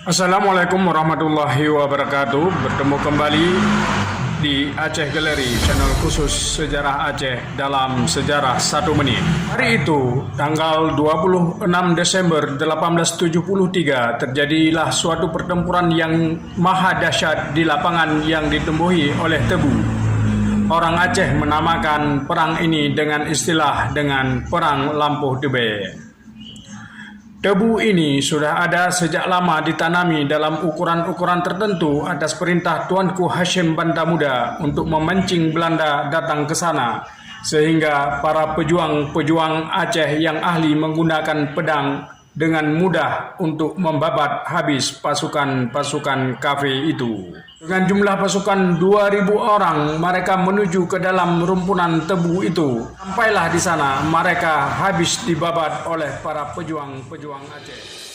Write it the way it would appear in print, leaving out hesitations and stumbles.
Assalamualaikum warahmatullahi wabarakatuh. Bertemu kembali di Aceh Gallery, channel khusus sejarah Aceh dalam sejarah 1 menit. Hari itu, tanggal 26 Desember 1873, terjadilah suatu pertempuran yang maha dahsyat di lapangan yang ditembuhi oleh tebu. Orang Aceh menamakan perang ini dengan istilah Perang Lampuh Debe. Tebu ini sudah ada sejak lama ditanami dalam ukuran-ukuran tertentu atas perintah Tuanku Hashim Bantamuda untuk memancing Belanda datang ke sana, sehingga para pejuang-pejuang Aceh yang ahli menggunakan pedang dengan mudah untuk membabat habis pasukan-pasukan kafir itu. Dengan jumlah pasukan 2.000 orang, mereka menuju ke dalam rumpunan tebu itu. Sampailah di sana, mereka habis dibabat oleh para pejuang-pejuang Aceh.